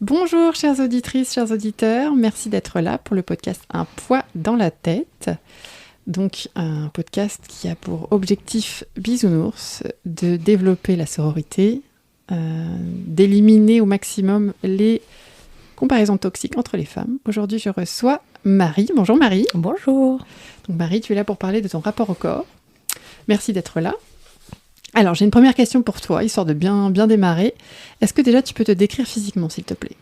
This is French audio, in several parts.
Bonjour chères auditrices, chers auditeurs, merci d'être là pour le podcast Un poids dans la tête. Donc un podcast qui a pour objectif bisounours de développer la sororité, d'éliminer au maximum les comparaisons toxiques entre les femmes. Aujourd'hui je reçois Marie. Bonjour Marie. Bonjour. Donc Marie, tu es là pour parler de ton rapport au corps. Merci d'être là. Alors, j'ai une première question pour toi, histoire de bien démarrer. Est-ce que déjà tu peux te décrire physiquement, s'il te plaît ?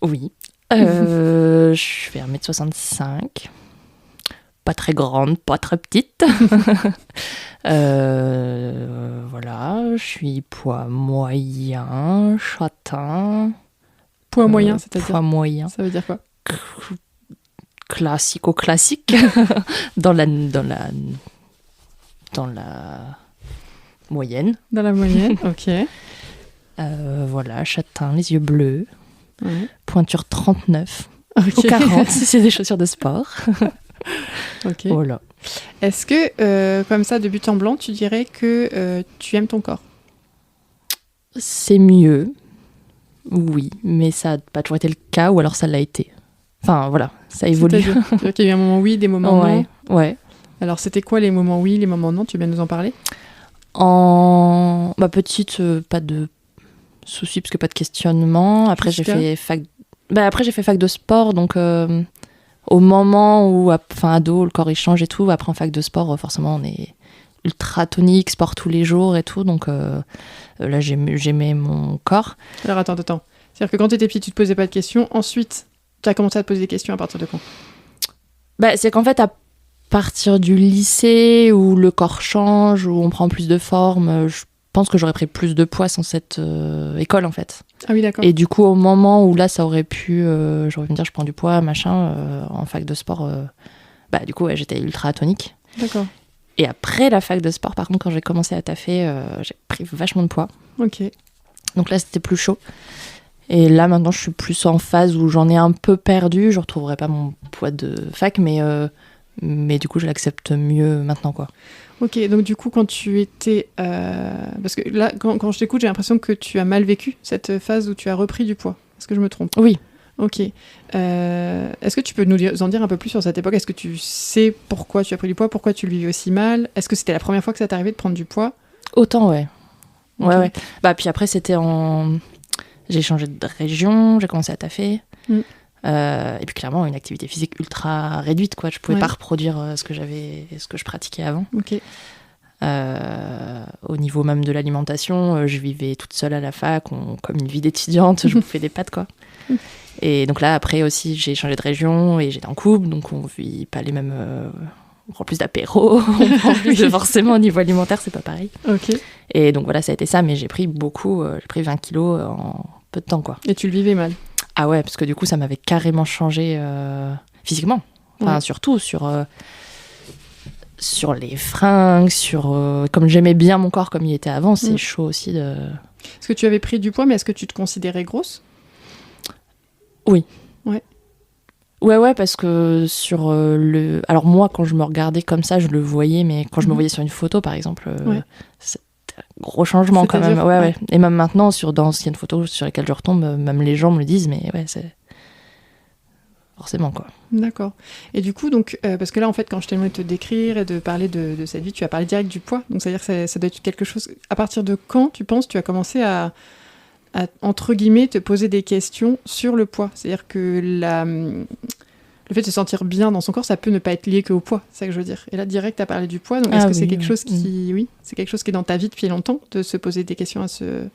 Oui. Je fais 1m65. Pas très grande, pas très petite. Voilà, je suis poids moyen, châtain. Poids moyen, c'est-à-dire ? Poids moyen. Ça veut dire quoi ? Classique dans la moyenne. Dans la moyenne, ok. Voilà, châtain, les yeux bleus. Ouais. Pointure 39 Okay. ou 40 si c'est des chaussures de sport. Ok. Voilà. Est-ce que, comme ça, de but en blanc, tu dirais que tu aimes ton corps ? C'est mieux, oui, mais ça n'a pas toujours été le cas, ou alors ça l'a été. Enfin, voilà, ça évolue. C'est-à-dire qu'il y a eu un moment oui, des moments non. Ouais. Alors, c'était quoi les moments oui, les moments non ? Tu veux bien nous en parler ? Petite, pas de soucis, parce que pas de questionnement. Après, j'ai fait fac de sport, donc au moment où, ado, le corps il change et tout. Après, en fac de sport, forcément, on est ultra tonique, sport tous les jours et tout. Donc là, j'aimais mon corps. Alors, attends. C'est-à-dire que quand tu étais petite, tu te posais pas de questions. Ensuite, tu as commencé à te poser des questions à partir de quand ? C'est qu'en fait, à partir du lycée, où le corps change, où on prend plus de forme, je pense que j'aurais pris plus de poids sans cette école, en fait. Ah oui, d'accord. Et du coup, au moment où là, ça aurait pu... j'aurais pu me dire, je prends du poids, machin, en fac de sport, du coup, ouais, j'étais ultra tonique. D'accord. Et après la fac de sport, par contre, quand j'ai commencé à taffer, j'ai pris vachement de poids. Ok. Donc là, c'était plus chaud. Et là, maintenant, je suis plus en phase où j'en ai un peu perdu. Je ne retrouverai pas mon poids de fac, mais du coup, je l'accepte mieux maintenant, quoi. Ok, donc du coup, quand tu étais... parce que là, quand je t'écoute, j'ai l'impression que tu as mal vécu cette phase où tu as repris du poids. Est-ce que je me trompe ? Oui. Ok. Est-ce que tu peux nous en dire un peu plus sur cette époque ? Est-ce que tu sais pourquoi tu as pris du poids ? Pourquoi tu le vivais aussi mal ? Est-ce que c'était la première fois que ça t'arrivait de prendre du poids ? Autant, ouais. Okay. Ouais. Puis après, j'ai changé de région, j'ai commencé à taffer. Et puis clairement, une activité physique ultra réduite, quoi. Je pouvais pas reproduire ce que je pratiquais avant. Ok. Au niveau même de l'alimentation, je vivais toute seule à la fac, comme une vie d'étudiante, je bouffais des pâtes, quoi. Et donc là, après aussi, j'ai changé de région et j'étais en couple, donc on vit pas les mêmes... on prend plus d'apéro, on prend plus de... Forcément, au niveau alimentaire, c'est pas pareil. Ok. Et donc voilà, ça a été ça, mais j'ai pris 20 kilos en peu de temps, quoi. Et tu le vivais mal ? Ah ouais, parce que du coup, ça m'avait carrément changé physiquement. Enfin, surtout sur les fringues, comme j'aimais bien mon corps comme il était avant, c'est chaud aussi de... Est-ce que tu avais pris du poids, mais est-ce que tu te considérais grosse ? Oui. Ouais. Ouais, parce que sur Alors moi, quand je me regardais comme ça, je le voyais, mais quand je me voyais sur une photo, par exemple, c'était un gros changement quand même. Ouais. Et même maintenant, dans anciennes photos sur lesquelles je retombe, même les gens me le disent, mais ouais, c'est... Forcément, quoi. D'accord. Et du coup, donc, parce que là, en fait, quand je t'ai demandé de te décrire et de parler de cette vie, tu as parlé direct du poids. Donc, c'est-à-dire que ça doit être quelque chose... À partir de quand, tu penses, tu as commencé à entre guillemets, te poser des questions sur le poids ? C'est-à-dire que le fait de se sentir bien dans son corps, ça peut ne pas être lié qu'au poids, c'est ça que je veux dire. Et là, direct, tu as parlé du poids. Donc, est-ce que c'est quelque chose qui... Oui, c'est quelque chose qui est dans ta vie depuis longtemps, de se poser des questions à ce...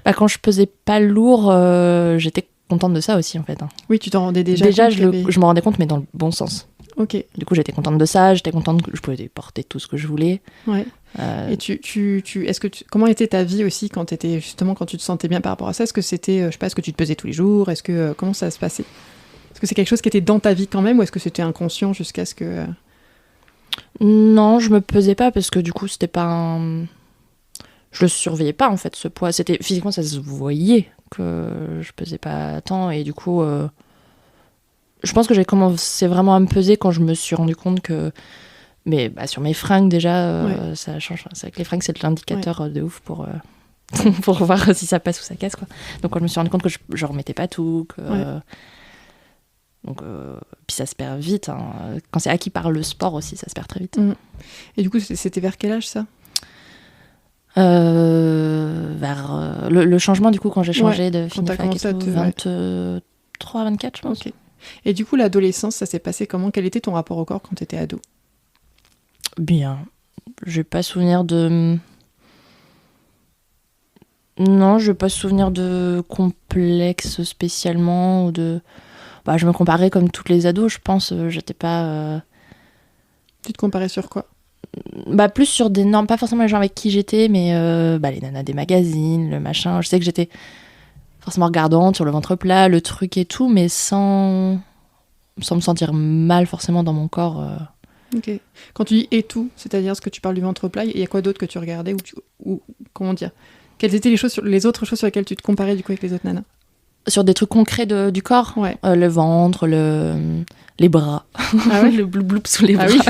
Quand je pesais pas lourd, j'étais contente de ça aussi, en fait. Oui, tu t'en rendais déjà compte. Je me rendais compte, mais dans le bon sens. Ok. Du coup, j'étais contente de ça, j'étais contente que je pouvais porter tout ce que je voulais. Ouais. Et comment était ta vie aussi quand tu te sentais bien par rapport à ça ? Est-ce que c'était, je sais pas, est-ce que tu te pesais tous les jours ? Comment ça se passait ? Est-ce que c'est quelque chose qui était dans ta vie quand même, ou est-ce que c'était inconscient jusqu'à ce que... Non, je me pesais pas parce que du coup, c'était pas je le surveillais pas en fait, ce poids. Physiquement, ça se voyait que je pesais pas tant et du coup, je pense que j'ai commencé vraiment à me peser quand je me suis rendu compte que... Mais sur mes fringues déjà, ça change. C'est vrai que les fringues, c'est l'indicateur de ouf pour pour voir si ça passe ou ça casse, quoi. Donc, quand je me suis rendu compte que je remettais pas tout, que... Donc, puis ça se perd vite. Hein. Quand c'est acquis par le sport aussi, ça se perd très vite. Et du coup, c'était vers quel âge, ça ? Vers le changement, du coup, quand j'ai changé de Finifac et tout, 23, 24, je pense. Okay. Et du coup, l'adolescence, ça s'est passé comment ? Quel était ton rapport au corps quand tu étais ado ? Bien. J'ai pas souvenir de... Non, je n'ai pas souvenir de complexe spécialement ou de... Bah, je me comparais comme toutes les ados, je pense. J'étais pas... Tu te comparais sur quoi ? Bah, plus sur des normes, pas forcément les gens avec qui j'étais, mais les nanas des magazines, le machin. Je sais que j'étais forcément regardante sur le ventre plat, le truc et tout, mais sans me sentir mal forcément dans mon corps. Ok. Quand tu dis et tout, c'est-à-dire ce que tu parles du ventre plat, il y a quoi d'autre que tu regardais ou comment dire ? Quelles étaient les autres choses sur lesquelles tu te comparais du coup avec les autres nanas ? Sur des trucs concrets du corps, le ventre, les bras, le bloup sous les bras. Ah oui.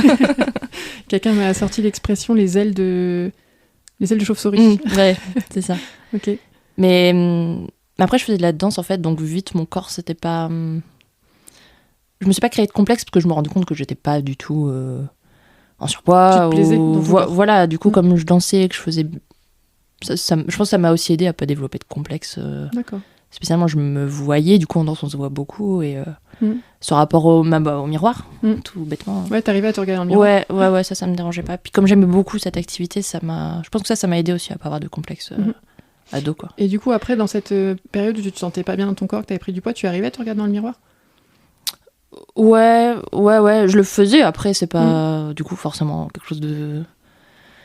Quelqu'un m'a sorti l'expression les ailes de chauve-souris. Ouais, c'est ça. Ok. Mais après, je faisais de la danse en fait, donc vite mon corps, c'était pas. Je me suis pas créé de complexe parce que je me rendais compte que j'étais pas du tout en surpoids. Tu te plaisais voilà, du coup, comme je dansais, que je faisais. Je pense que ça m'a aussi aidé à pas développer de complexe. D'accord. Spécialement, je me voyais, du coup en danse on se voit beaucoup, et ce rapport au miroir, tout bêtement. Ouais, t'arrivais à te regarder dans le miroir. Ouais, ça me dérangeait pas. Puis comme j'aimais beaucoup cette activité, je pense que ça m'a aidé aussi à pas avoir de complexe ado, quoi. Et du coup, après, dans cette période où tu te sentais pas bien dans ton corps, que t'avais pris du poids, tu arrivais à te regarder dans le miroir ? Ouais, je le faisais, après c'est pas du coup forcément quelque chose de...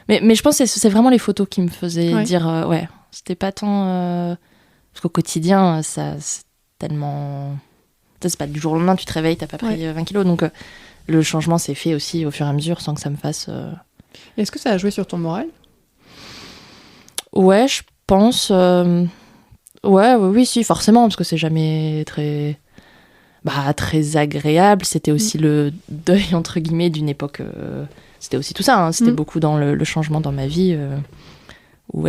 Mais je pense que c'est vraiment les photos qui me faisaient dire, c'était pas tant... Parce qu'au quotidien, ça, c'est tellement... C'est pas du jour au lendemain, tu te réveilles, t'as pas pris 20 kilos. Donc, le changement s'est fait aussi au fur et à mesure sans que ça me fasse... Est-ce que ça a joué sur ton moral ? Ouais, je pense... Oui, si, forcément, parce que c'est jamais très agréable. C'était aussi le deuil, entre guillemets, d'une époque... C'était aussi tout ça, hein. C'était beaucoup dans le changement dans ma vie...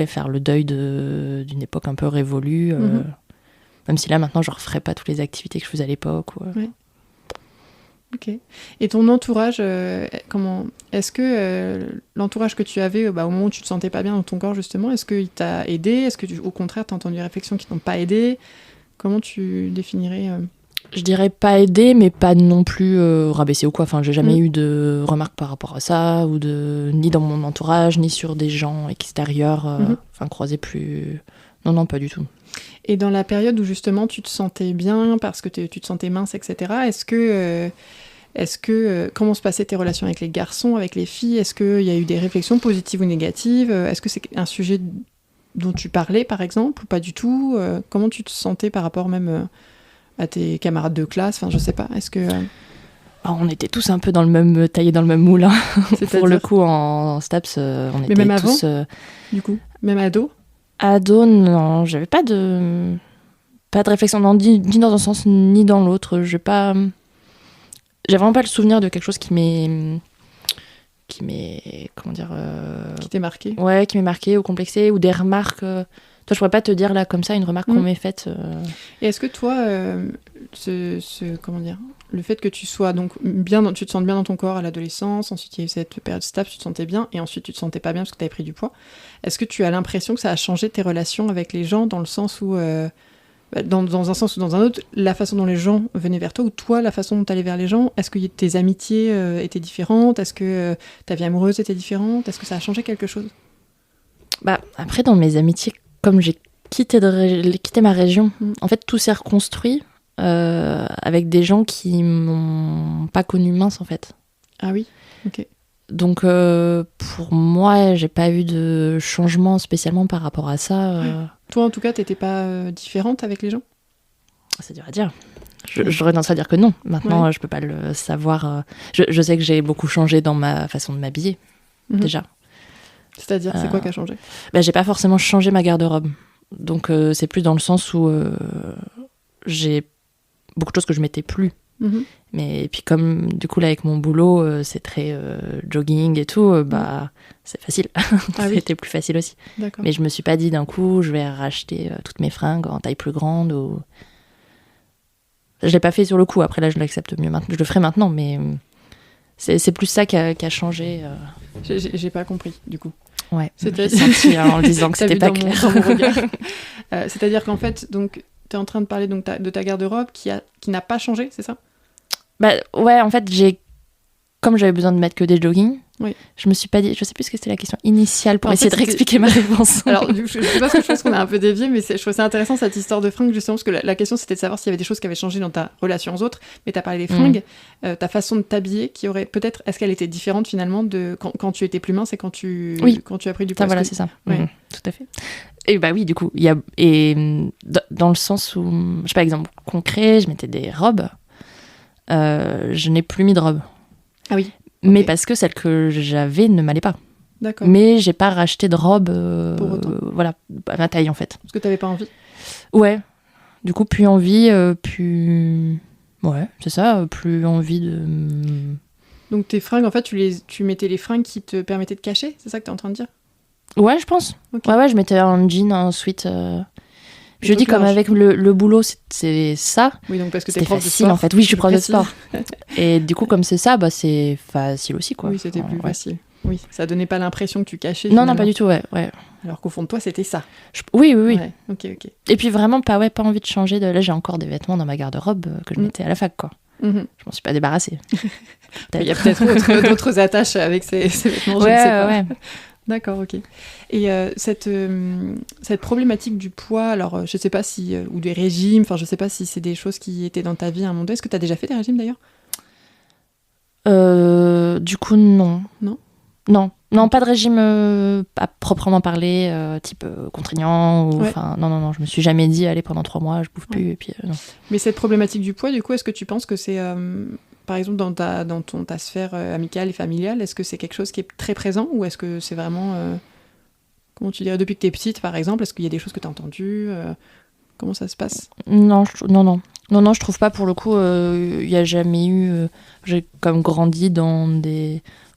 faire le deuil d'une époque un peu révolue. Même si là, maintenant, je ne referais pas toutes les activités que je faisais à l'époque. Ouais. Ok. Et ton entourage, est-ce que l'entourage que tu avais au moment où tu te sentais pas bien dans ton corps, justement, est-ce qu'il t'a aidé ? Est-ce que, au contraire, tu as entendu des réflexions qui t'ont pas aidé ? Comment tu définirais Je dirais pas aidé, mais pas non plus rabaissé ou quoi. Enfin, j'ai jamais eu de remarques par rapport à ça, ni dans mon entourage, ni sur des gens extérieurs, croisés plus... Non, pas du tout. Et dans la période où justement tu te sentais bien, parce que tu te sentais mince, etc., est-ce que comment se passaient tes relations avec les garçons, avec les filles ? Est-ce qu'il y a eu des réflexions positives ou négatives ? Est-ce que c'est un sujet dont tu parlais, par exemple, ou pas du tout ? Comment tu te sentais par rapport même... à tes camarades de classe, enfin je sais pas, est-ce que... on était tous un peu taillés dans le même moule, hein. Pour le coup en STAPS, on était tous... Mais même avant, du coup, même ado ? Ado, non, j'avais pas de réflexion, non, ni dans un sens ni dans l'autre. J'ai vraiment pas le souvenir de quelque chose qui m'est comment dire... Qui t'est marqué ? Ouais, qui m'est marqué ou complexé, ou des remarques... Toi, je pourrais pas te dire là comme ça une remarque qu'on m'ait faite. Et est-ce que toi, comment dire, le fait que tu sois donc tu te sentes bien dans ton corps à l'adolescence, ensuite il y a eu cette période stable, tu te sentais bien, et ensuite tu te sentais pas bien parce que tu avais pris du poids. Est-ce que tu as l'impression que ça a changé tes relations avec les gens dans le sens où, dans un sens ou dans un autre, la façon dont les gens venaient vers toi, ou toi la façon dont tu allais vers les gens, est-ce que tes amitiés étaient différentes ? Est-ce que ta vie amoureuse était différente ? Est-ce que ça a changé quelque chose ? Après, dans mes amitiés, comme j'ai quitté ma région, en fait, tout s'est reconstruit avec des gens qui m'ont pas connue mince, en fait. Ah oui ? Ok. Donc, pour moi, j'ai pas eu de changement spécialement par rapport à ça. Toi, en tout cas, t'étais pas différente avec les gens ? C'est dur à dire. J'aurais tendance à dire que non. Maintenant, je peux pas le savoir. Je sais que j'ai beaucoup changé dans ma façon de m'habiller, déjà. C'est-à-dire, c'est quoi qui a changé ? J'ai pas forcément changé ma garde-robe. Donc, c'est plus dans le sens où j'ai beaucoup de choses que je mettais plus. Mais et puis comme du coup là avec mon boulot, c'est très jogging et tout, c'est facile. C'était plus facile aussi. D'accord. Mais je me suis pas dit d'un coup, je vais racheter toutes mes fringues en taille plus grande ou. Je l'ai pas fait sur le coup. Après là, je l'accepte mieux maintenant. Je le ferai maintenant, mais c'est plus ça qui a changé. J'ai pas compris du coup. Ouais. J'ai senti en le disant que c'était pas clair. Dans mon regard. C'est-à-dire qu'en fait, donc, tu es en train de parler donc, de ta garde-robe qui n'a pas changé, c'est ça ? Bah ouais, en fait, comme j'avais besoin de mettre que des joggings, je me suis pas dit, je sais plus ce que c'était la question initiale pour essayer de réexpliquer ma réponse. Alors, je sais pas, parce que je pense qu'on a un peu dévié, mais je trouve ça intéressant cette histoire de fringues, justement, parce que la question c'était de savoir s'il y avait des choses qui avaient changé dans ta relation aux autres, mais tu as parlé des fringues, ta façon de t'habiller, qui aurait peut-être, est-ce qu'elle était différente finalement de quand tu étais plus mince et quand tu as pris du poids ? Ça, voilà, c'est ça. Ouais. Tout à fait. Et bah oui, du coup, dans le sens où, je sais pas, exemple concret, je mettais des robes, je n'ai plus mis de robe. Ah oui. Mais parce que celle que j'avais ne m'allait pas. D'accord. Mais j'ai pas racheté de robe voilà, à ma taille en fait. Parce que t'avais pas envie ? Ouais. Du coup, plus envie, plus... Ouais, c'est ça, plus envie de... Donc tes fringues, en fait, tu mettais les fringues qui te permettaient de cacher ? C'est ça que t'es en train de dire ? Ouais, je pense. Okay. Ouais, je mettais un jean, un sweat... Je dis comme avec le boulot, c'est ça. Oui, donc parce que c'était facile en fait. Oui, je suis prof de sport. Et du coup, comme c'est ça, c'est facile aussi, quoi. Oui, c'était plus facile. Oui, ça donnait pas l'impression que tu cachais. Non, pas du tout, ouais. Alors qu'au fond de toi, c'était ça. Oui. Ouais. Ok. Et puis vraiment, pas envie de changer. Là, j'ai encore des vêtements dans ma garde-robe que je mettais à la fac, quoi. Je m'en suis pas débarrassée. Il y a peut-être d'autres attaches avec ces vêtements, je ne sais pas. Ouais. D'accord, ok. Et cette problématique du poids, alors je sais pas si, ou des régimes, enfin je sais pas si c'est des choses qui étaient dans ta vie à un moment donné. Est-ce que tu as déjà fait des régimes d'ailleurs ? Du coup, non. Non, pas de régime à proprement parler, type contraignant. Non, je me suis jamais dit, allez, pendant 3 mois, je bouffe plus. Et puis, non. Mais cette problématique du poids, du coup, est-ce que tu penses que c'est... par exemple, dans ta sphère amicale et familiale, est-ce que c'est quelque chose qui est très présent ou est-ce que c'est vraiment... comment tu dirais, depuis que t'es petite, par exemple, est-ce qu'il y a des choses que t'as entendues comment ça se passe ? Non, je trouve pas. Pour le coup, il n'y a jamais eu... j'ai comme grandi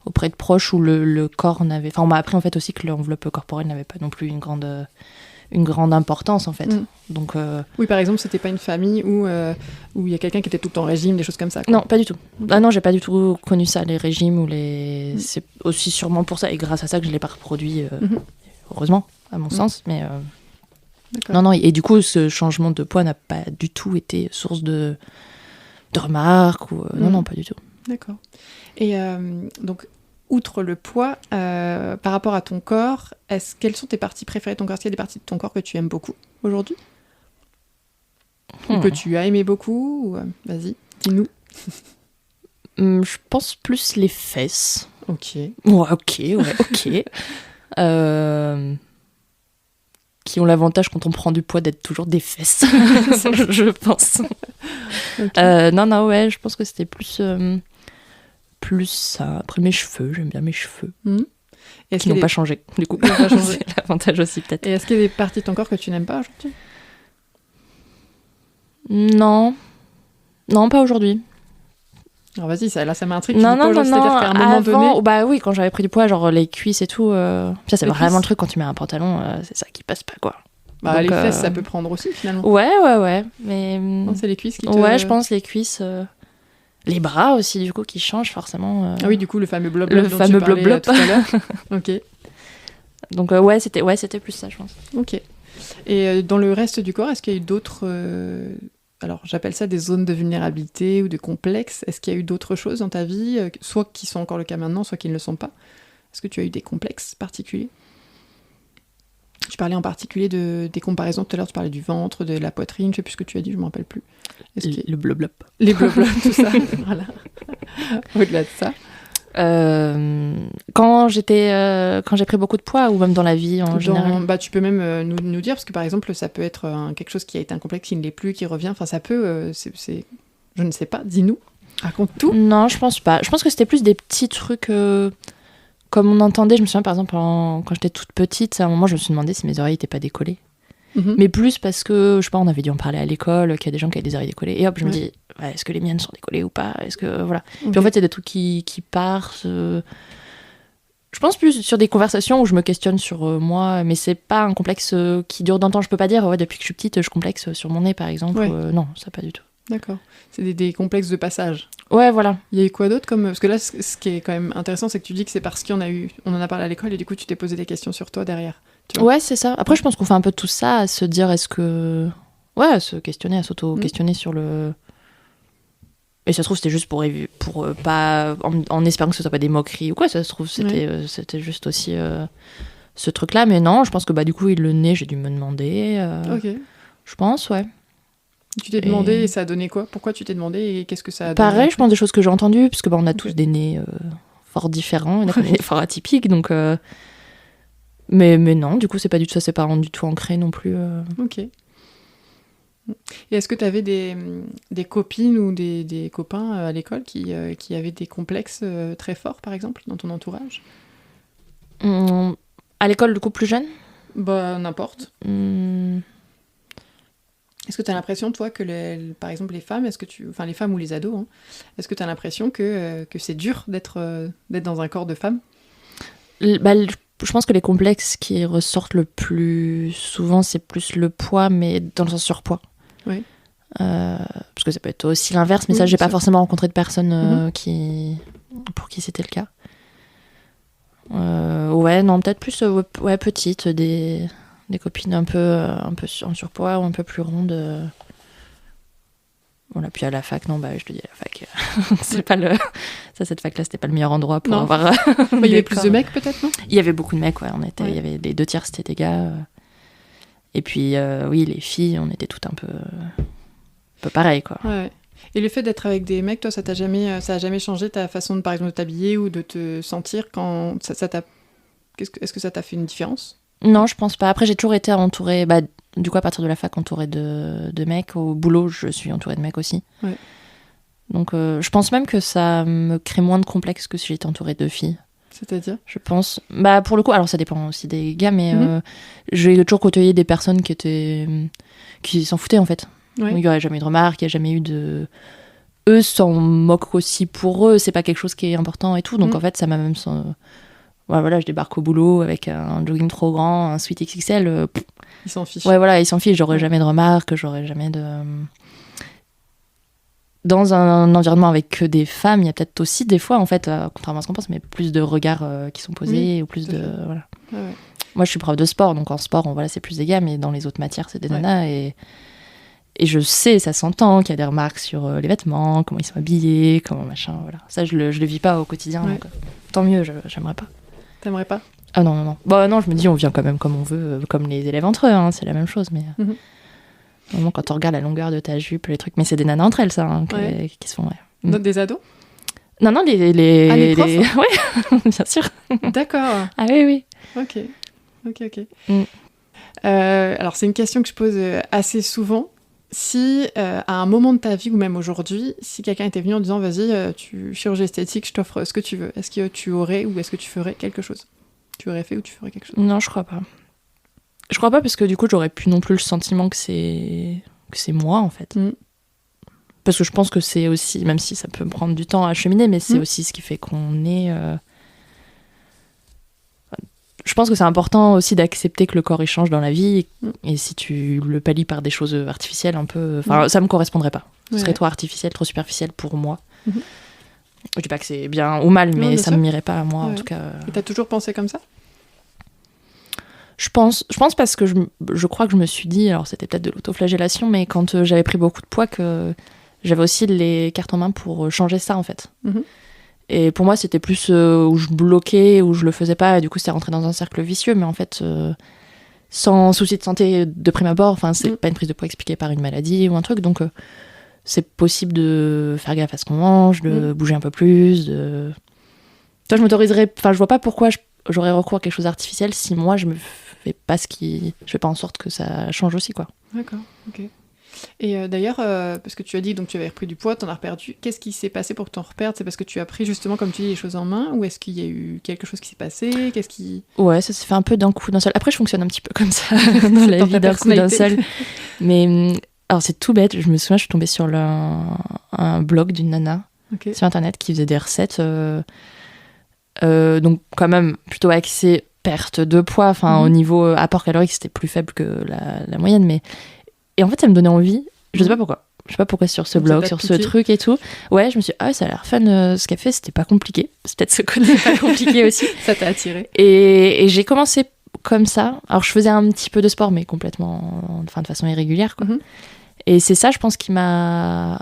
auprès de proches où le corps n'avait... Enfin, on m'a appris en fait aussi que l'enveloppe corporelle n'avait pas non plus une grande importance en fait. Donc, oui, par exemple, c'était pas une famille où il y a quelqu'un qui était tout le temps en régime, des choses comme ça, quoi. Non, pas du tout. Ah non, j'ai pas du tout connu ça, les régimes ou les... C'est aussi sûrement pour ça et grâce à ça que je l'ai pas reproduit, heureusement, à mon sens. Mais non, et du coup, ce changement de poids n'a pas du tout été source de remarques ou non, pas du tout. D'accord. Et donc, outre le poids, par rapport à ton corps, quelles sont tes parties préférées de ton corps ? Est-ce qu'il y a des parties de ton corps que tu aimes beaucoup aujourd'hui ? Ou que tu as aimé beaucoup vas-y, dis-nous. Je pense plus les fesses. Ok. Ok. Qui ont l'avantage quand on prend du poids d'être toujours des fesses, je pense. Okay. Non, je pense que c'était plus ça. Après mes cheveux, j'aime bien mes cheveux. Qui n'ont pas changé, du coup. C'est l'avantage aussi, peut-être. Et est-ce qu'il y a des parties de ton corps que tu n'aimes pas aujourd'hui ? Non, pas aujourd'hui. Alors vas-y, ça m'intrigue. Non. C'est-à-dire qu'à un moment donné... Bah oui, quand j'avais pris du poids, genre les cuisses et tout, ça c'est vraiment le truc quand tu mets un pantalon, c'est ça qui passe pas, quoi. Bah donc, les fesses, ça peut prendre aussi, finalement. Ouais, mais... Non, c'est les cuisses qui te... Ouais, je pense les cuisses... Les bras aussi, du coup, qui changent forcément. Ah oui, du coup, le fameux blob dont tu parlais tout à l'heure. Ok. Donc c'était plus ça, je pense. Ok. Et dans le reste du corps, est-ce qu'il y a eu d'autres... Alors, j'appelle ça des zones de vulnérabilité ou de complexes. Est-ce qu'il y a eu d'autres choses dans ta vie, soit qui sont encore le cas maintenant, soit qui ne le sont pas ? Est-ce que tu as eu des complexes particuliers ? Tu parlais en particulier des comparaisons. Tout à l'heure, tu parlais du ventre, de la poitrine. Je ne sais plus ce que tu as dit, je ne me rappelle plus. Le blop. Les blop, tout ça. Voilà. Au-delà de ça. Quand j'ai pris beaucoup de poids ou même dans la vie en général. Bah, tu peux même nous dire, parce que par exemple, ça peut être quelque chose qui a été un complexe qui ne l'est plus, qui revient. Enfin, ça peut... Je ne sais pas. Dis-nous. Raconte tout. Non, je pense pas. Je pense que c'était plus des petits trucs... Comme on entendait, je me souviens par exemple quand j'étais toute petite, à un moment je me suis demandé si mes oreilles n'étaient pas décollées. Mais plus parce que, je sais pas, on avait dû en parler à l'école, qu'il y a des gens qui avaient des oreilles décollées. Et hop, je me dis, est-ce que les miennes sont décollées ou pas? Est-ce que, voilà. Puis en fait, c'est des trucs qui partent. Je pense plus sur des conversations où je me questionne sur moi, mais c'est pas un complexe qui dure dans le temps. Je peux pas dire, depuis que je suis petite, je complexe sur mon nez, par exemple. Non, ça pas du tout. D'accord. C'est des complexes de passage. Ouais, voilà. Il y a eu quoi d'autre comme... Parce que là, ce qui est quand même intéressant, c'est que tu dis que c'est parce on en a parlé à l'école et du coup, tu t'es posé des questions sur toi derrière. Tu vois. Ouais, c'est ça. Après, je pense qu'on fait un peu tout ça, à se dire, est-ce que... Ouais, à se questionner, à s'auto-questionner sur le... Et ça se trouve, c'était juste pour pas... En espérant que ce soit pas des moqueries ou quoi, ça se trouve, c'était juste aussi ce truc-là. Mais non, je pense que du coup, le nez, j'ai dû me demander. Ok. Je pense, ouais. Tu t'es demandé et ça a donné quoi? Pourquoi tu t'es demandé et qu'est-ce que ça a donné? Pareil, je pense des choses que j'ai entendues, parce que on a tous des nez fort différents, des nez fort atypiques, donc... Mais non, du coup, c'est pas du tout ça, c'est pas du tout ancré non plus. Ok. Et est-ce que tu avais des copines ou des copains à l'école qui avaient des complexes très forts, par exemple, dans ton entourage? À l'école, du coup, plus jeune? N'importe. Est-ce que tu as l'impression, toi, que par exemple les femmes, les femmes ou les ados, hein, est-ce que tu as l'impression que c'est dur d'être dans un corps de femme? Je pense que les complexes qui ressortent le plus souvent, c'est plus le poids, mais dans le sens surpoids. Oui. Parce que ça peut être aussi l'inverse, mais ça, j'ai pas forcément rencontré de personnes pour qui c'était le cas. Ouais, non, peut-être plus petite, des copines un peu en surpoids ou un peu plus rondes. Voilà, puis à la fac, non, je te dis, à la fac, c'est pas cette fac-là, c'était pas le meilleur endroit pour avoir... Il y avait plus de mecs, peut-être, non? Il y avait beaucoup de mecs, ouais, il y avait les 2/3, c'était des gars. Et puis, oui, les filles, on était toutes un peu pareil, quoi. Ouais. Et le fait d'être avec des mecs, toi, ça a jamais changé ta façon, par exemple, de t'habiller ou de te sentir quand est-ce que ça t'a fait une différence? Non, je pense pas. Après, j'ai toujours été entourée... du coup, à partir de la fac, entourée de mecs. Au boulot, je suis entourée de mecs aussi. Ouais. Donc, je pense même que ça me crée moins de complexes que si j'étais entourée de filles. C'est-à-dire? Je pense... pour le coup, alors ça dépend aussi des gars, mais j'ai toujours côtoyé des personnes qui s'en foutaient, en fait. Ouais. Il n'y aurait jamais eu de remarques, il n'y a jamais eu de... Eux s'en moquent aussi pour eux, c'est pas quelque chose qui est important et tout. Donc, en fait, ça m'a même... Ouais, voilà, je débarque au boulot avec un jogging trop grand, un sweat XXL. Ils s'en fichent. Ouais, voilà, ils s'en fichent. J'aurais jamais de remarques, j'aurais jamais de... Dans un environnement avec que des femmes, il y a peut-être aussi des fois, en fait, contrairement à ce qu'on pense, mais plus de regards qui sont posés, ou plus de... Voilà. Ouais. Moi, je suis prof de sport, donc en sport, c'est plus des gars, mais dans les autres matières, c'est des nanas. Et je sais, ça s'entend qu'il y a des remarques sur les vêtements, comment ils sont habillés, comment machin, voilà. Ça, je le vis pas au quotidien, donc tant mieux, j'aimerais pas. T'aimerais pas? Ah non. Non, je me dis, on vient quand même comme on veut, comme les élèves entre eux, hein, c'est la même chose, mais... Vraiment, quand on regarde la longueur de ta jupe, les trucs... Mais c'est des nanas entre elles, ça, qui se font... Ouais. Des ados? Non, les profs hein. Ouais, bien sûr. D'accord. Ah oui. Ok. Alors, c'est une question que je pose assez souvent. Si, à un moment de ta vie, ou même aujourd'hui, si quelqu'un était venu en disant « Vas-y, chirurgie esthétique, je t'offre ce que tu veux », est-ce que tu aurais ou est-ce que tu ferais quelque chose? Tu aurais fait ou tu ferais quelque chose? Non, je crois pas. Je crois pas parce que du coup, j'aurais plus non plus le sentiment que c'est moi, en fait. Parce que je pense que c'est aussi, même si ça peut me prendre du temps à cheminer, mais c'est aussi ce qui fait qu'on est... Je pense que c'est important aussi d'accepter que le corps il change dans la vie, et si tu le pallies par des choses artificielles un peu... Enfin, ça me correspondrait pas. Ce serait trop artificiel, trop superficiel pour moi. Je dis pas que c'est bien ou mal, mais ça ne m'irait pas à moi, en tout cas. Et t'as toujours pensé comme ça? Je pense parce que je crois que je me suis dit, alors c'était peut-être de l'autoflagellation, mais quand j'avais pris beaucoup de poids, que j'avais aussi les cartes en main pour changer ça, en fait. Et pour moi, c'était plus où je bloquais, où je le faisais pas, et du coup, c'était rentré dans un cercle vicieux, mais en fait, sans souci de santé de prime abord, enfin, c'est pas une prise de poids expliquée par une maladie ou un truc, donc c'est possible de faire gaffe à ce qu'on mange, de bouger un peu plus, de... Toi, je m'autoriserais... Enfin, je vois pas pourquoi j'aurais recours à quelque chose d'artificiel si moi, je me fais pas je fais pas en sorte que ça change aussi, quoi. D'accord, ok. Et d'ailleurs, parce que tu as dit donc tu avais repris du poids, t'en as reperdu. Qu'est-ce qui s'est passé pour que t'en reperdes? C'est parce que tu as pris justement, comme tu dis, les choses en main, ou est-ce qu'il y a eu quelque chose qui s'est passé? Qu'est-ce qui... Ouais, ça s'est fait un peu d'un coup, d'un seul. Après, je fonctionne un petit peu comme ça dans la vie, d'un coup, d'un seul. Mais alors, c'est tout bête. Je me souviens, je suis tombée sur un blog d'une nana sur Internet qui faisait des recettes. Donc, quand même, plutôt axé perte de poids. Enfin, au niveau apport calorique, c'était plus faible que la moyenne. Mais... Et en fait, ça me donnait envie. Je sais pas pourquoi. Je sais pas pourquoi sur ce blog, sur ce truc et tout. Ouais, je me suis dit, ah, ça a l'air fun ce qu'elle fait, c'était pas compliqué. C'est peut-être ce côté pas compliqué aussi. Ça t'a attiré. Et j'ai commencé comme ça. Alors, je faisais un petit peu de sport, mais complètement, de façon irrégulière, quoi. Et c'est ça, je pense, qui m'a...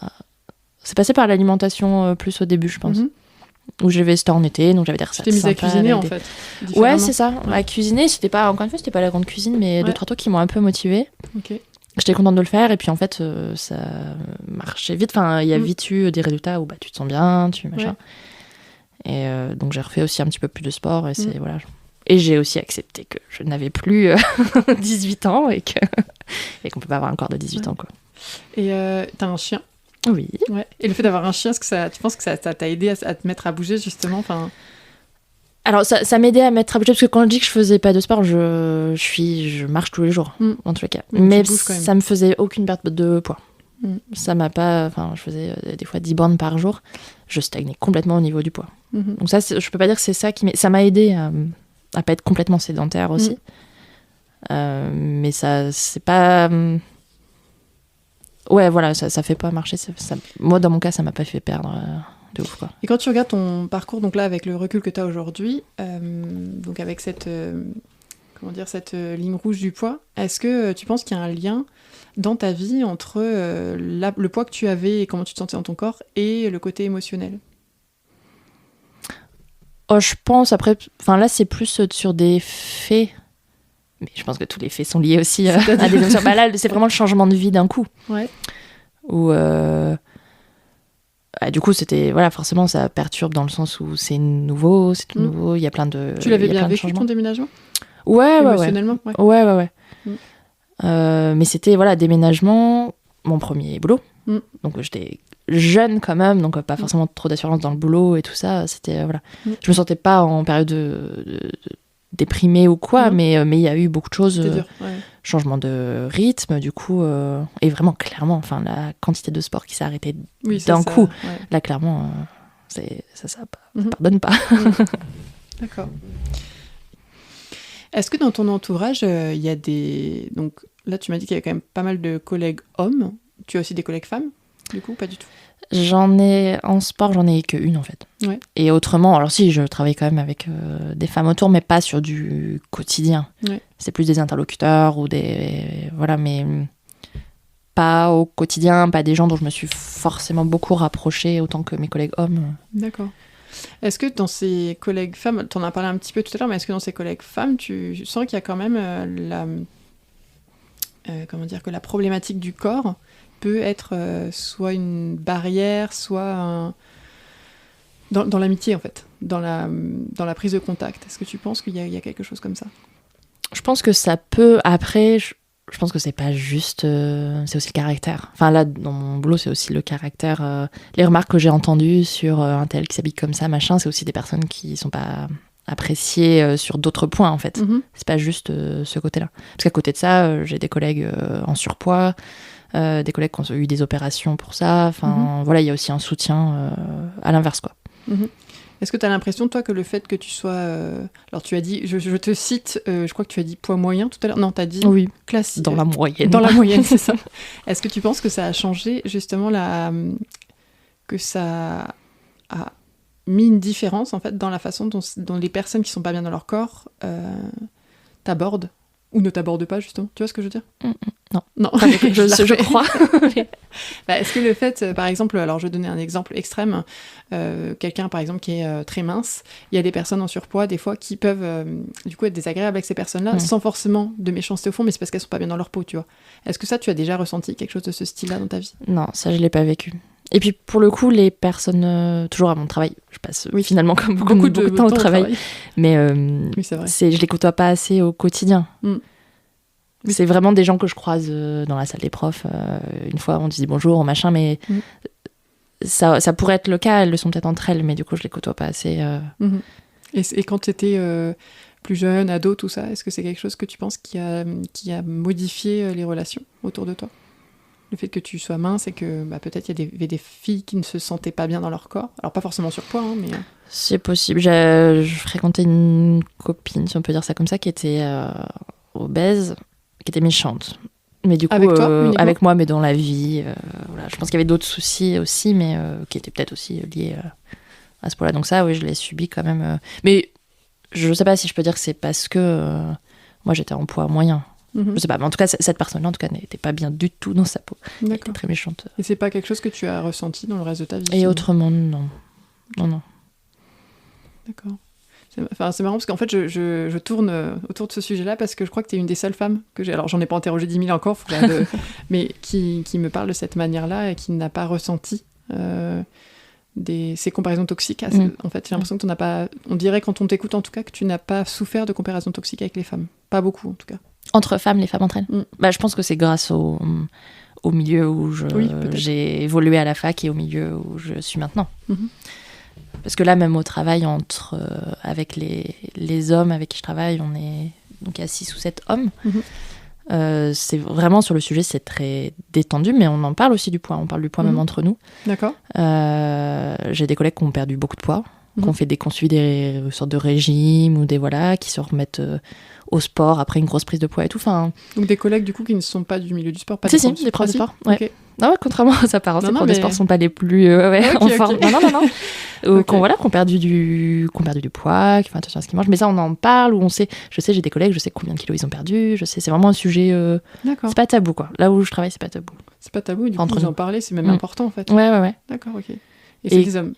C'est passé par l'alimentation plus au début, je pense. Où je vais c'était en été, donc j'avais des recettes. Tu t'es mise à cuisiner, en fait. Ouais, c'est ça. À cuisiner, c'était pas, encore une fois, c'était pas la grande cuisine, mais 2-3 trucs qui m'ont un peu motivée. J'étais contente de le faire, et puis en fait, ça marchait vite. Enfin, il y a vite eu des résultats où bah, tu te sens bien, machin. Et donc j'ai refait aussi un petit peu plus de sport, et c'est voilà. Et j'ai aussi accepté que je n'avais plus 18 ans et qu'on peut pas avoir un corps de 18 ans, quoi. Et t'as un chien? Oui. Ouais. Et le fait d'avoir un chien, est-ce que tu penses que ça t'a aidé à te mettre à bouger, justement? Alors, ça m'aidait à mettre à bouger, parce que quand je dis que je faisais pas de sport, je marche tous les jours, en tous les cas. Mais ça me faisait aucune perte de poids. Ça m'a pas... Enfin, je faisais des fois 10 bornes par jour. Je stagnais complètement au niveau du poids. Donc ça, je peux pas dire que c'est ça qui... Ça m'a aidé à pas être complètement sédentaire aussi. Mais ça, c'est pas... Ouais, voilà, ça fait pas marcher. Moi, dans mon cas, ça m'a pas fait perdre... de ouf, quoi. Et quand tu regardes ton parcours, donc là, avec le recul que tu as aujourd'hui, donc avec cette ligne rouge du poids, est-ce que tu penses qu'il y a un lien dans ta vie entre le poids que tu avais et comment tu te sentais dans ton corps et le côté émotionnel? Oh, je pense, après, là, c'est plus sur des faits, mais je pense que tous les faits sont liés aussi à des émotions. Bah là, c'est vraiment le changement de vie d'un coup. Ouais. Où... du coup, c'était forcément ça perturbe dans le sens où c'est nouveau, c'est tout nouveau. Il y a plein de. Tu l'avais bien vécu ton déménagement? Ouais. Émotionnellement, ouais. Mais c'était déménagement, mon premier boulot. Donc j'étais jeune quand même, donc pas forcément trop d'assurance dans le boulot et tout ça. C'était je me sentais pas en période de déprimée ou quoi, mais il y a eu beaucoup de choses. C'était dur, changement de rythme, du coup, et vraiment clairement, la quantité de sport qui s'est arrêtée d'un coup, là clairement, ça pardonne pas. D'accord. Est-ce que dans ton entourage, il y a des... Donc là, tu m'as dit qu'il y avait quand même pas mal de collègues hommes. Tu as aussi des collègues femmes, du coup, pas du tout? En sport, j'en ai qu'une, en fait. Ouais. Et autrement, alors si, je travaille quand même avec des femmes autour, mais pas sur du quotidien. Ouais. C'est plus des interlocuteurs ou des... Voilà, mais pas au quotidien, pas des gens dont je me suis forcément beaucoup rapprochée autant que mes collègues hommes. D'accord. Est-ce que dans ces collègues femmes, tu en as parlé un petit peu tout à l'heure, mais est-ce que dans ces collègues femmes, tu sens qu'il y a quand même que la problématique du corps peut être soit une barrière, soit dans l'amitié, en fait, dans la prise de contact? Est-ce que tu penses qu'il y a quelque chose comme ça? Je pense que ça peut. Après, je pense que c'est pas juste... c'est aussi le caractère. Enfin, là, dans mon boulot, c'est aussi le caractère. Les remarques que j'ai entendues sur un tel qui s'habille comme ça, machin, c'est aussi des personnes qui sont pas appréciées sur d'autres points, en fait. C'est pas juste ce côté-là. Parce qu'à côté de ça, j'ai des collègues en surpoids, des collègues qui ont eu des opérations pour ça. Enfin, voilà, il y a aussi un soutien à l'inverse, quoi. Est-ce que tu as l'impression, toi, que le fait que tu sois... Alors, tu as dit, je te cite, je crois que tu as dit poids moyen tout à l'heure. Non, tu as dit oui, classique. Dans la moyenne. Dans la moyenne, c'est ça. Est-ce que tu penses que ça a changé, justement, que ça a mis une différence, en fait, dans la façon dont les personnes qui sont pas bien dans leur corps t'abordent ou ne t'abordent pas, justement? Tu vois ce que je veux dire? Non. Enfin, je crois. Est-ce que le fait, par exemple, alors je vais donner un exemple extrême, quelqu'un par exemple qui est très mince, il y a des personnes en surpoids des fois qui peuvent du coup être désagréables avec ces personnes-là, sans forcément de méchanceté au fond, mais c'est parce qu'elles sont pas bien dans leur peau, tu vois. Est-ce que ça, tu as déjà ressenti quelque chose de ce style-là dans ta vie? Non, ça je l'ai pas vécu. Et puis pour le coup, les personnes, toujours à mon travail, je passe finalement comme beaucoup de temps au travail, mais oui, c'est vrai. je les côtoie pas assez au quotidien. C'est vraiment des gens que je croise dans la salle des profs. Une fois, on dit bonjour, machin, mais ça pourrait être le cas. Elles le sont peut-être entre elles, mais du coup, je les côtoie pas assez. Et quand tu étais plus jeune, ado, tout ça, est-ce que c'est quelque chose que tu penses qui a modifié les relations autour de toi ? Le fait que tu sois mince et que peut-être il y avait des filles qui ne se sentaient pas bien dans leur corps. Alors, pas forcément surpoids, hein, mais... C'est possible. Je fréquentais une copine, si on peut dire ça comme ça, qui était obèse, qui était méchante. Mais du coup, avec toi, avec moi, mais dans la vie. Voilà. Je pense qu'il y avait d'autres soucis aussi, mais qui étaient peut-être aussi liés à ce point-là. Donc ça, oui, je l'ai subi quand même. Mais je ne sais pas si je peux dire que c'est parce que moi, j'étais en poids moyen. Je sais pas, mais en tout cas, cette personne-là, en tout cas, n'était pas bien du tout dans sa peau. Elle était très méchante. Et c'est pas quelque chose que tu as ressenti dans le reste de ta vie? Et autrement, non. Non. D'accord. C'est marrant parce qu'en fait, je tourne autour de ce sujet-là parce que je crois que tu es une des seules femmes que j'ai. Alors, j'en ai pas interrogé 10 000 encore, mais qui me parle de cette manière-là et qui n'a pas ressenti ces comparaisons toxiques. En fait, j'ai l'impression que tu n'as pas. On dirait, quand on t'écoute en tout cas, que tu n'as pas souffert de comparaisons toxiques avec les femmes. Pas beaucoup, en tout cas. Entre femmes, les femmes entre elles. Je pense que c'est grâce au milieu où j'ai évolué à la fac et au milieu où je suis maintenant. Parce que là, même au travail, avec les hommes avec qui je travaille, on est... Donc il y a 6 ou 7 hommes. C'est vraiment, sur le sujet, c'est très détendu, mais on en parle aussi du poids. On parle du poids même entre nous. D'accord. J'ai des collègues qui ont perdu beaucoup de poids, qui ont suivi des sortes de régimes, ou qui se remettent au sport après une grosse prise de poids et tout. Donc des collègues, du coup, qui ne sont pas du milieu du sport, pas des profs de sport. Ouais. Okay. Non, contrairement à sa parole, les profs de sport sont pas les plus en forme. Non. Qui ont perdu du poids, qui font attention à ce qu'ils mangent. Mais ça, on en parle, ou on sait. J'ai des collègues, je sais combien de kilos ils ont perdu. C'est vraiment un sujet. C'est pas tabou, quoi. Là où je travaille, c'est pas tabou. C'est pas tabou, et du coup, vous en parlez, c'est même important, en fait. Ouais. D'accord, ok. Et c'est des hommes.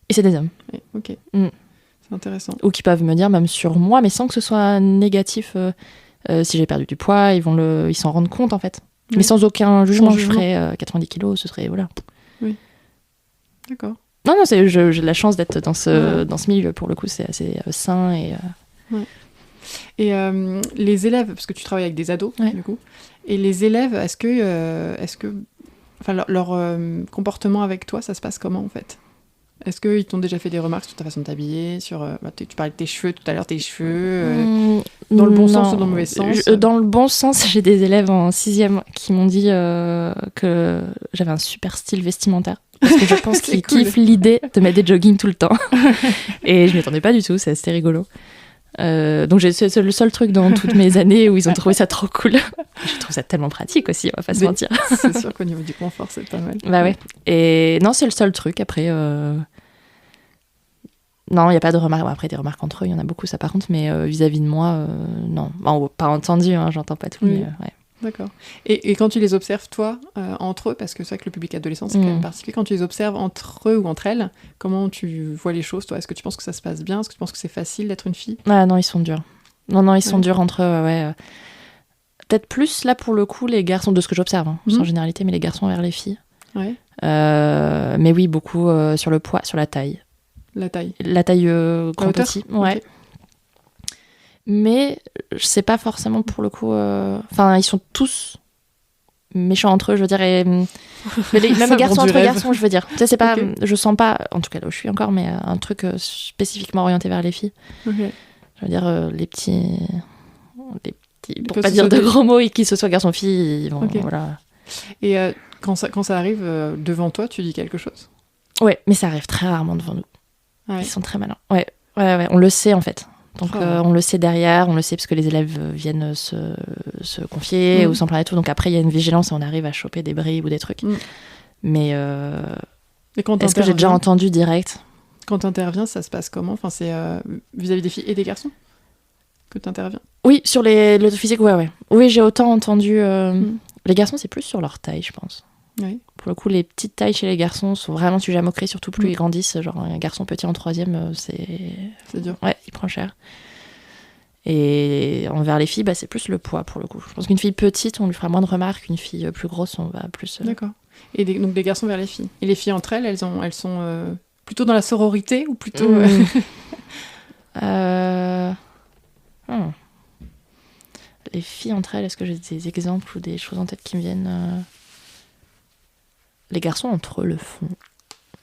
Et c'est des hommes. Ouais, ok. C'est intéressant. Ou qui peuvent me dire, même sur moi, mais sans que ce soit négatif, si j'ai perdu du poids, ils s'en rendent compte, en fait. Mais sans aucun jugement, je ferais 90 kilos, ce serait... Voilà. Oui. D'accord. Non, j'ai de la chance d'être dans ce milieu, pour le coup, c'est assez sain et... Et les élèves, parce que tu travailles avec des ados, du coup, et les élèves, est-ce que leur comportement avec toi, ça se passe comment, en fait ? Est-ce qu'ils t'ont déjà fait des remarques sur ta façon de t'habiller, tu parlais de tes cheveux tout à l'heure, dans le bon sens ou dans le mauvais sens? Dans le bon sens, j'ai des élèves en 6e qui m'ont dit que j'avais un super style vestimentaire. Parce que je pense qu'ils kiffent l'idée de mettre des joggings tout le temps. Et je m'y attendais pas du tout, c'était rigolo. Donc c'est le seul truc dans toutes mes années où ils ont trouvé ça trop cool. Je trouve ça tellement pratique aussi, on va pas se mentir. C'est sûr qu'au niveau du confort, c'est pas mal. Bah ouais. Et non, c'est le seul truc. Après, non, il n'y a pas de remarques. Après, des remarques entre eux, il y en a beaucoup, ça par contre, mais vis-à-vis de moi, non. Bon, pas entendu, j'entends pas tout, mais ouais. D'accord. Et quand tu les observes, toi, entre eux, parce que c'est vrai que le public adolescent, c'est quand même particulier, quand tu les observes entre eux ou entre elles, comment tu vois les choses, toi? Est-ce que tu penses que ça se passe bien? Est-ce que tu penses que c'est facile d'être une fille? Ah non, ils sont durs. Non, ils sont durs entre eux, ouais. Peut-être plus, là, pour le coup, les garçons, de ce que j'observe, sans généralité, mais les garçons vers les filles. Ouais. Mais oui, beaucoup sur le poids, sur la taille. La taille grand petit. Ouais. Okay. Mais je sais pas forcément pour le coup. Enfin, ils sont tous méchants entre eux, je veux dire. Même les garçons entre garçons, je veux dire. Ça, c'est pas. Okay. Je sens pas, en tout cas là où je suis encore, mais un truc spécifiquement orienté vers les filles. Okay. Je veux dire les petits, pour pas dire de gros mots, et qu'ils se soient garçons-filles, ils vont, voilà. Et quand ça arrive devant toi, tu dis quelque chose? Ouais, mais ça arrive très rarement devant nous. Ouais. Ils sont très malins. Ouais, on le sait en fait. Donc on le sait derrière, on le sait parce que les élèves viennent se confier ou s'en plaindre et tout. Donc après il y a une vigilance et on arrive à choper des bris ou des trucs. Mais est-ce que j'ai déjà entendu direct? Quand t'interviens, ça se passe comment? Enfin, c'est vis-à-vis des filles et des garçons que t'interviens? Oui, sur le physique, ouais. Oui, j'ai autant entendu. Les garçons, c'est plus sur leur taille, je pense. Oui. Pour le coup, les petites tailles chez les garçons sont vraiment sujets à moquerie, surtout plus ils grandissent. Genre, un garçon petit en 3e, c'est dur. Ouais, il prend cher. Et envers les filles, c'est plus le poids, pour le coup. Je pense qu'une fille petite, on lui fera moins de remarques. Une fille plus grosse, on va plus... D'accord. Et donc des garçons vers les filles. Et les filles entre elles sont plutôt dans la sororité ou plutôt... Les filles entre elles, est-ce que j'ai des exemples ou des choses en tête qui me viennent Les garçons entre eux le font.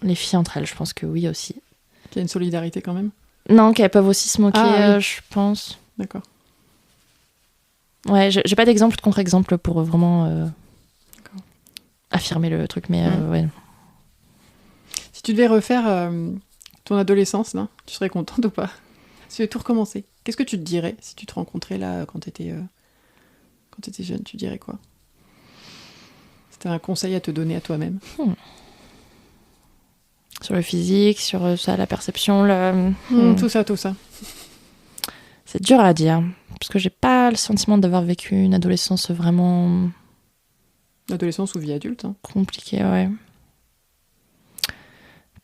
Les filles entre elles, je pense que oui aussi. Qu'il y a une solidarité quand même. Non, qu'elles peuvent aussi se moquer, oui. je pense. D'accord. Ouais, j'ai pas d'exemple, de contre-exemple pour vraiment affirmer le truc, mais ouais. Si tu devais refaire ton adolescence, là, tu serais contente ou pas? Si tu devais tout recommencer, qu'est-ce que tu te dirais si tu te rencontrais là quand t'étais jeune? Tu dirais quoi? C'était un conseil à te donner à toi-même. Sur le physique, sur ça, la perception, tout ça. C'est dur à dire, parce que j'ai pas le sentiment d'avoir vécu une adolescence vraiment... Adolescence ou vie adulte, hein. Compliquée, ouais.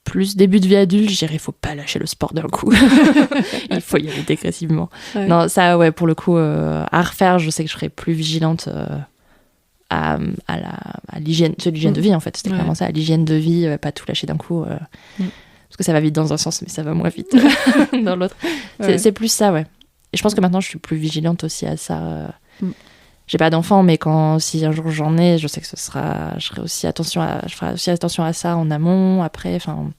Plus début de vie adulte, je dirais, faut pas lâcher le sport d'un coup. Il faut y aller dégressivement. Ouais. Non, ça, ouais, pour le coup, à refaire, je sais que je serais plus vigilante à l'hygiène, de vie, en fait. C'était vraiment ça, à l'hygiène de vie, pas tout lâcher d'un coup. Parce que ça va vite dans un sens, mais ça va moins vite dans l'autre. C'est plus ça, ouais. Et je pense que maintenant, je suis plus vigilante aussi à ça. J'ai pas d'enfant, mais si un jour j'en ai, je sais que je ferai aussi attention à ça en amont, après, enfin,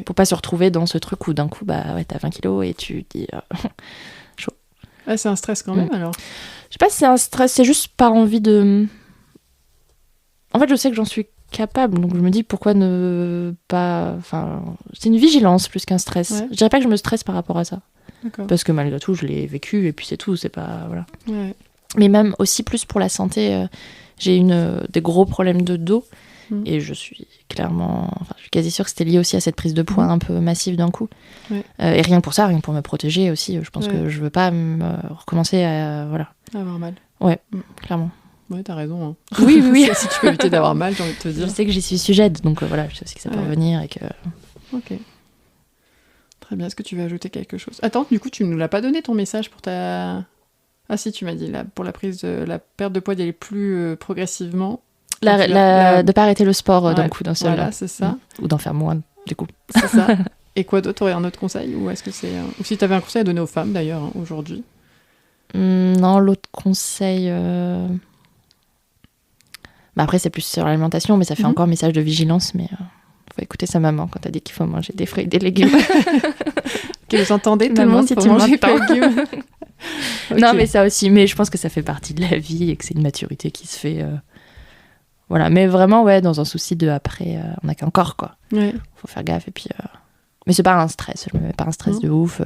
pour pas se retrouver dans ce truc où d'un coup, bah ouais, t'as 20 kilos et tu te dis chaud. Ouais, c'est un stress quand même, alors. Je sais pas si c'est un stress, c'est juste par envie de. En fait, je sais que j'en suis capable, donc je me dis pourquoi ne pas. Enfin, c'est une vigilance plus qu'un stress. Ouais. Je dirais pas que je me stresse par rapport à ça. D'accord. Parce que malgré tout, je l'ai vécu et puis c'est tout, c'est pas. Voilà. Ouais. Mais même aussi plus pour la santé, j'ai des gros problèmes de dos et je suis quasi sûre que c'était lié aussi à cette prise de poids un peu massive d'un coup. Ouais. Et rien pour ça, rien pour me protéger aussi, je pense que je veux pas recommencer à avoir mal. Ouais, clairement. Ouais, t'as raison. Hein. Oui. Si tu peux éviter d'avoir mal, j'ai envie de te dire. Je sais que j'y suis sujette, donc voilà, je sais aussi que ça peut revenir et que... Ok. Très bien, est-ce que tu veux ajouter quelque chose? Attends, du coup, tu nous l'as pas donné ton message pour ta... Ah si, tu m'as dit, là, pour la perte de poids d'y aller plus progressivement. De pas arrêter le sport d'un coup, d'un seul. Voilà, c'est ça. Ou d'en faire moins, du coup. C'est ça. Et quoi d'autre? T'aurais un autre conseil? Ou est-ce que c'est... Ou si t'avais un conseil à donner aux femmes, d'ailleurs, aujourd'hui? Non, l'autre conseil... Bah après, c'est plus sur l'alimentation, mais ça fait encore message de vigilance, mais... faut écouter sa maman quand elle dit qu'il faut manger des fruits et des légumes. Que vous entendez, tout le monde, si tu manges des légumes. Okay. Non, mais ça aussi. Mais je pense que ça fait partie de la vie et que c'est une maturité qui se fait. Voilà. Mais vraiment, ouais, dans un souci de après, on n'a qu'un corps, quoi. Ouais. Faut faire gaffe. Et puis, mais c'est pas un stress. Je me mets pas un stress de ouf.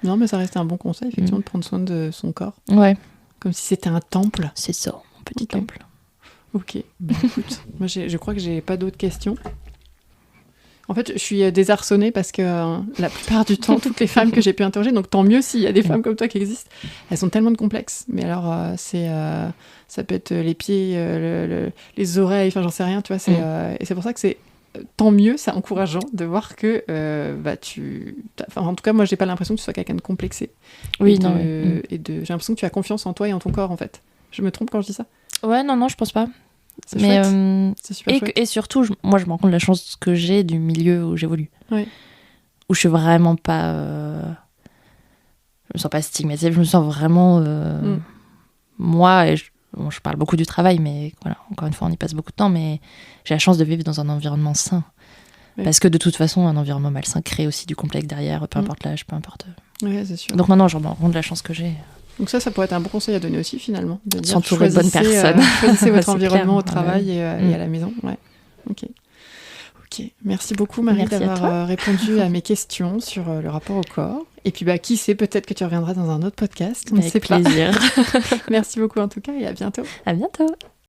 Non, mais ça reste un bon conseil, effectivement, de prendre soin de son corps. Ouais. Comme si c'était un temple. C'est ça, mon petit temple. Ok. Bah, écoute, moi, je crois que j'ai pas d'autres questions. En fait, je suis désarçonnée parce que la plupart du temps, toutes les femmes que j'ai pu interroger, donc tant mieux s'il y a des femmes comme toi qui existent, elles ont tellement de complexes. Mais alors, ça peut être les pieds, les oreilles, enfin j'en sais rien, tu vois. Et c'est pour ça que c'est tant mieux, c'est encourageant de voir que en tout cas, moi, j'ai pas l'impression que tu sois quelqu'un de complexé. Oui, j'ai l'impression que tu as confiance en toi et en ton corps, en fait. Je me trompe quand je dis ça? Ouais, non, je pense pas. C'est chouette. C'est super chouette. Et surtout, moi, je me rends compte de la chance que j'ai du milieu où j'évolue. Oui. Où je suis vraiment pas... Je me sens pas stigmatisée, je me sens vraiment... Moi, et je parle beaucoup du travail, mais voilà, encore une fois, on y passe beaucoup de temps, mais j'ai la chance de vivre dans un environnement sain. Oui. Parce que de toute façon, un environnement malsain crée aussi du complexe derrière, peu importe l'âge, peu importe... Oui, c'est sûr. Donc non, je me rends compte de la chance que j'ai. Donc ça pourrait être un bon conseil à donner aussi, finalement. De dire, s'entourer de bonnes personnes. Choisissez votre environnement au travail et à la maison. Ouais. Ok. Merci beaucoup, Marie, d'avoir répondu à mes questions sur le rapport au corps. Et puis, qui sait, peut-être que tu reviendras dans un autre podcast. On ne sait pas. Avec plaisir. Merci beaucoup, en tout cas, et à bientôt. À bientôt.